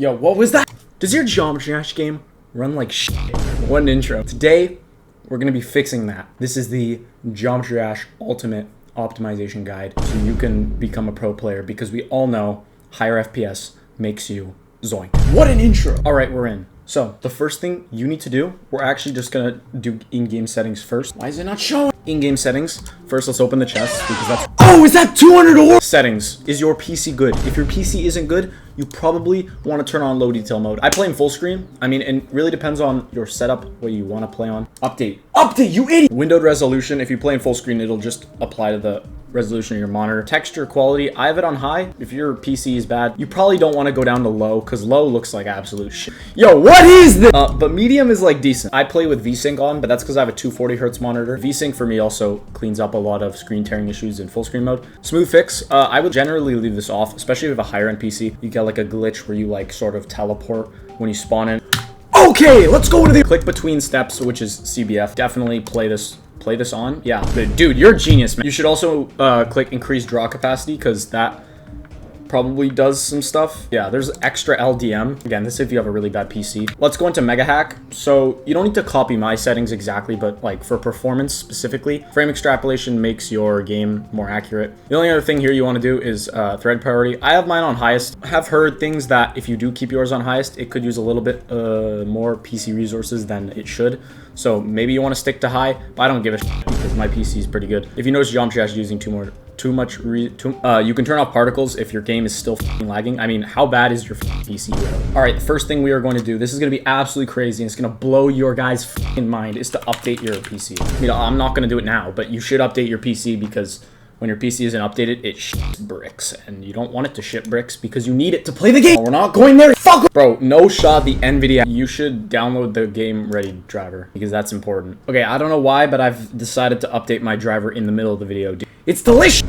Yo, what was that? Does your Geometry Dash game run like shit? What an intro. Today, we're gonna be fixing that. This is the Geometry Dash Ultimate Optimization Guide, so you can become a pro player, because we all know higher FPS makes you zoink. What an intro. All right, we're in. So the first thing you need to do, we're actually just gonna do in-game settings first. Why is it not showing? In-game settings. First, let's open the chest, because that's— oh, is that 200 ore? Settings. Is your PC good? If your PC isn't good, you probably want to turn on low detail mode. I play in full screen. I mean, it really depends on your setup, what you want to play on. Update, you idiot! Windowed resolution. If you play in full screen, it'll just apply to the resolution of your monitor. Texture quality, I have it on high. If your PC is bad, you probably don't want to go down to low, because low looks like absolute shit. Yo, what is this? But medium is like decent. I play with VSync on, but that's because I have a 240 hertz monitor. VSync for me also cleans up a lot of screen tearing issues in full screen mode. Smooth fix, I would generally leave this off, especially if you have a higher end PC. You get like a glitch where you like sort of teleport when you spawn in. Okay, let's go to the click between steps, which is CBF. Definitely play this on. Yeah, dude, you're a genius, man. You should also click increase draw capacity, because that probably does some stuff. Yeah, there's extra LDM. Again, this is if you have a really bad PC. Let's go into Mega Hack. So you don't need to copy my settings exactly, but like for performance specifically, frame extrapolation makes your game more accurate. The only other thing here you want to do is thread priority. I have mine on highest. I have heard things that if you do keep yours on highest, it could use a little bit more PC resources than it should. So maybe you want to stick to high, but I don't give a shit because my PC is pretty good. If you notice Geometry Dash using too much, you can turn off particles if your game is still lagging. I mean, how bad is your PC? All right, the first thing we are going to do, this is going to be absolutely crazy, and it's going to blow your guys' mind, is to update your PC. I mean, I'm not going to do it now, but you should update your PC, because when your PC isn't updated, it ships bricks, and you don't want it to ship bricks because you need it to play the game. We're not going there. Fuck, bro. No shot the Nvidia. You should download the game ready driver, because that's important. Okay, I don't know why, but I've decided to update my driver in the middle of the video. It's delicious.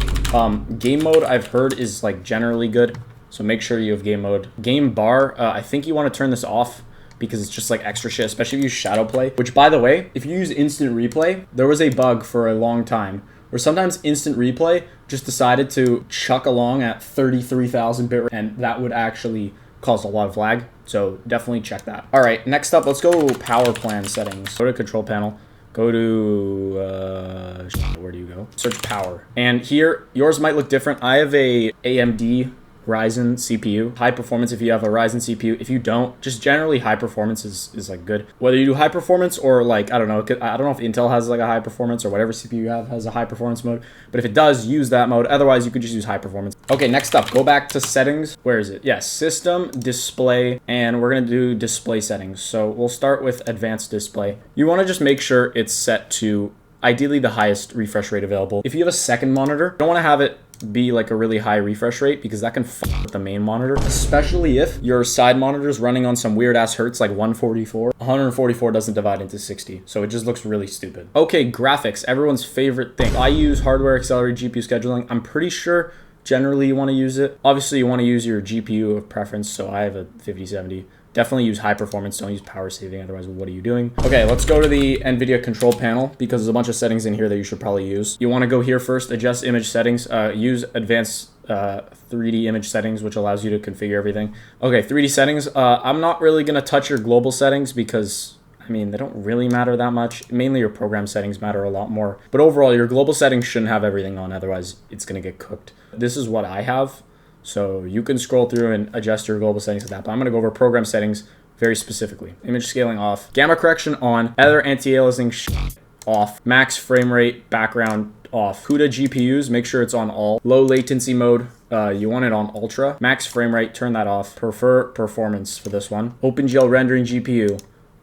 Game mode I've heard is like generally good, so make sure you have game mode. Game bar, I think you want to turn this off, because it's just like extra shit, especially if you use shadow play. Which, by the way, if you use instant replay, there was a bug for a long time where sometimes instant replay just decided to chuck along at 33,000 bit, and that would actually cause a lot of lag. So definitely check that. All right, next up, let's go power plan settings. Go to control panel. Go to, where do you go? Search power. And here, yours might look different. I have a AMD Ryzen CPU. High performance if you have a Ryzen CPU. If you don't, just generally high performance is like good. Whether you do high performance or like, I don't know if Intel has like a high performance, or whatever CPU you have has a high performance mode. But if it does, use that mode. Otherwise, you could just use high performance. Okay, next up, go back to settings. Where is it? Yes, system, display, and we're gonna do display settings. So we'll start with advanced display. You wanna just make sure it's set to ideally the highest refresh rate available. If you have a second monitor, you don't wanna have it be like a really high refresh rate, because that can fuck with the main monitor, especially if your side monitor is running on some weird ass hertz like 144. 144 doesn't divide into 60, so it just looks really stupid. Okay, graphics, everyone's favorite thing. I use hardware accelerated GPU scheduling. I'm pretty sure generally you want to use it. Obviously you want to use your GPU of preference, so I have a 5070. Definitely use high performance, don't use power saving, otherwise what are you doing? Okay, let's go to the Nvidia control panel, because there's a bunch of settings in here that you should probably use. You wanna go here first, adjust image settings, use advanced 3D image settings, which allows you to configure everything. Okay, 3D settings, I'm not really gonna touch your global settings, because I mean, they don't really matter that much. Mainly your program settings matter a lot more. But overall, your global settings shouldn't have everything on, otherwise it's gonna get cooked. This is what I have. So you can scroll through and adjust your global settings to that, but I'm gonna go over program settings very specifically. Image scaling off, gamma correction on, other anti-aliasing off, max frame rate, background off. CUDA GPUs, make sure it's on all. Low latency mode, you want it on ultra. Max frame rate, turn that off. Prefer performance for this one. OpenGL rendering GPU.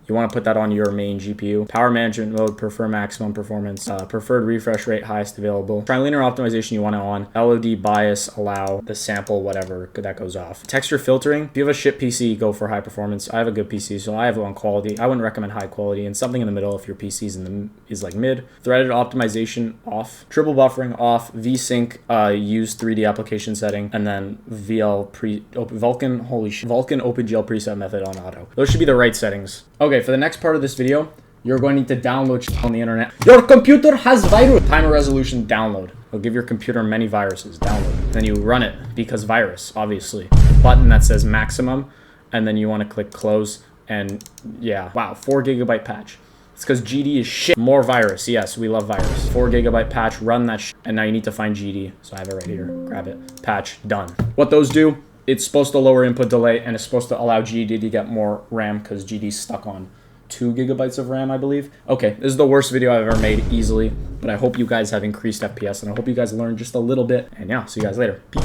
You want to put that on your main GPU. Power management mode, prefer maximum performance. Preferred refresh rate, highest available. Trilinear optimization, you want it on. LOD bias, allow. The sample, whatever, that goes off. Texture filtering, if you have a shit PC, go for high performance. I have a good PC, so I have it on quality. I wouldn't recommend high quality, and something in the middle if your PC is like mid. Threaded optimization, off. Triple buffering, off. VSync, use 3D application setting, and then Vulkan OpenGL preset method on auto. Those should be the right settings. Okay, for the next part of this video, you're going to need to download shit on the internet. Your computer has virus. Timer resolution, download. It'll give your computer many viruses, download. Then you run it, because virus, obviously. Button that says maximum, and then you want to click close. And yeah, wow, 4 GB patch. It's because GD is shit. More virus. Yes, we love virus. 4 GB patch, run that shit. And now you need to find GD. So I have it right here. Grab it. Patch, done. What those do, it's supposed to lower input delay, and it's supposed to allow GD to get more RAM because GD's stuck on 2 GB of RAM, I believe. Okay, this is the worst video I've ever made easily, but I hope you guys have increased FPS, and I hope you guys learned just a little bit. And yeah, see you guys later. Peace.